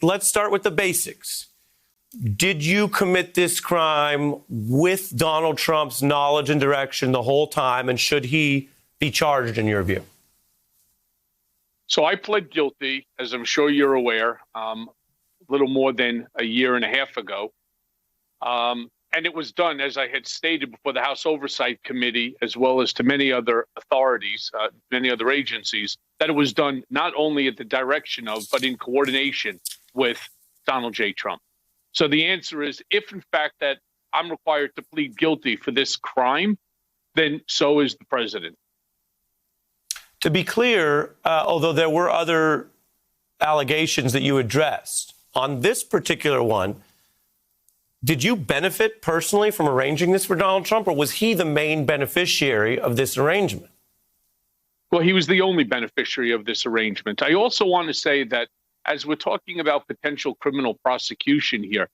let's start with the basics. Did you commit this crime with Donald Trump's knowledge and direction the whole time, and should he be charged in your view? So I pled guilty, as I'm sure you're aware, a little more than a year and a half ago. And it was done, as I had stated, before the House Oversight Committee, as well as to many other authorities, many other agencies, that it was done not only at the direction of, but in coordination with Donald J. Trump. So the answer is, if in fact that I'm required to plead guilty for this crime, then so is the president. To be clear, although there were other allegations that you addressed, on this particular one, did you benefit personally from arranging this for Donald Trump, or was he the main beneficiary of this arrangement? Well, he was the only beneficiary of this arrangement. I also want to say that as we're talking about potential criminal prosecution here,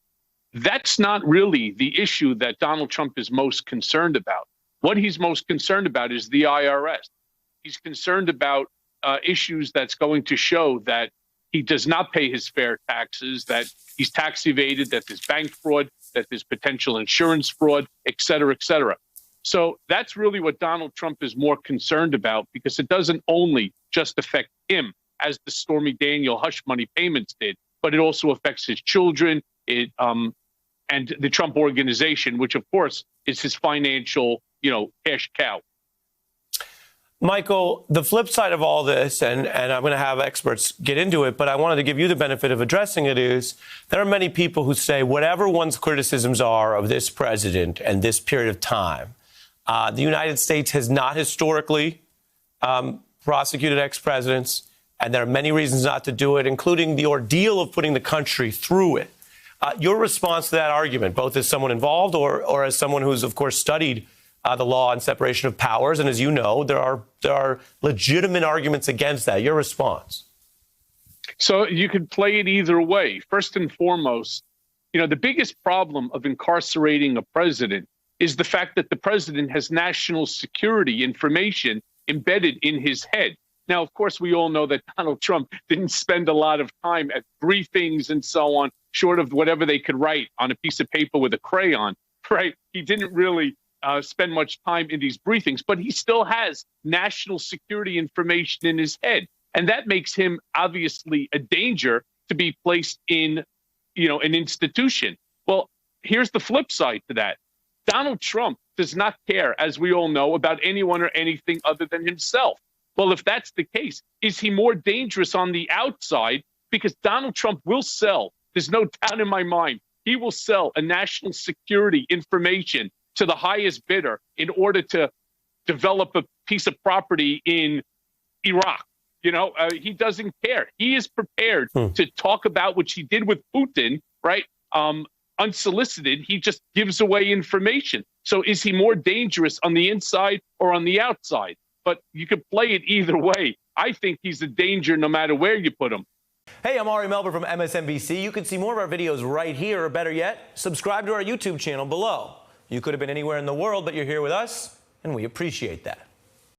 that's not really the issue that Donald Trump is most concerned about. What he's most concerned about is the IRS. He's concerned about issues that's going to show that he does not pay his fair taxes, that he's tax evaded, that there's bank fraud, that there's potential insurance fraud, et cetera, et cetera. So that's really what Donald Trump is more concerned about, because it doesn't only just affect him, as the Stormy Daniels hush money payments did, but it also affects his children, and the Trump Organization, which, of course, is his financial, cash cow. Michael, the flip side of all this, and I'm going to have experts get into it, but I wanted to give you the benefit of addressing it, is there are many people who say whatever one's criticisms are of this president and this period of time, the United States has not historically prosecuted ex-presidents, and there are many reasons not to do it, including the ordeal of putting the country through it. Your response to that argument, both as someone involved or as someone who's, of course, studied the law and separation of powers, and as you know, there are legitimate arguments against that. Your response? So you could play it either way. First and foremost, the biggest problem of incarcerating a president is the fact that the president has national security information embedded in his head. Now, of course, we all know that Donald Trump didn't spend a lot of time at briefings and so on, short of whatever they could write on a piece of paper with a crayon, right? He didn't really spend much time in these briefings, but he still has national security information in his head. And that makes him obviously a danger to be placed in, an institution. Well, here's the flip side to that. Donald Trump does not care, as we all know, about anyone or anything other than himself. Well, if that's the case, is he more dangerous on the outside? Because Donald Trump will sell, there's no doubt in my mind, he will sell a national security information to the highest bidder in order to develop a piece of property in Iraq. He doesn't care. He is prepared to talk about, which he did with Putin, right? Unsolicited. He just gives away information. So is he more dangerous on the inside or on the outside? But you can play it either way. I think he's a danger no matter where you put him. Hey, I'm Ari Melber from MSNBC. You can see more of our videos right here, or better yet, subscribe to our YouTube channel below. You could have been anywhere in the world, but you're here with us, and we appreciate that.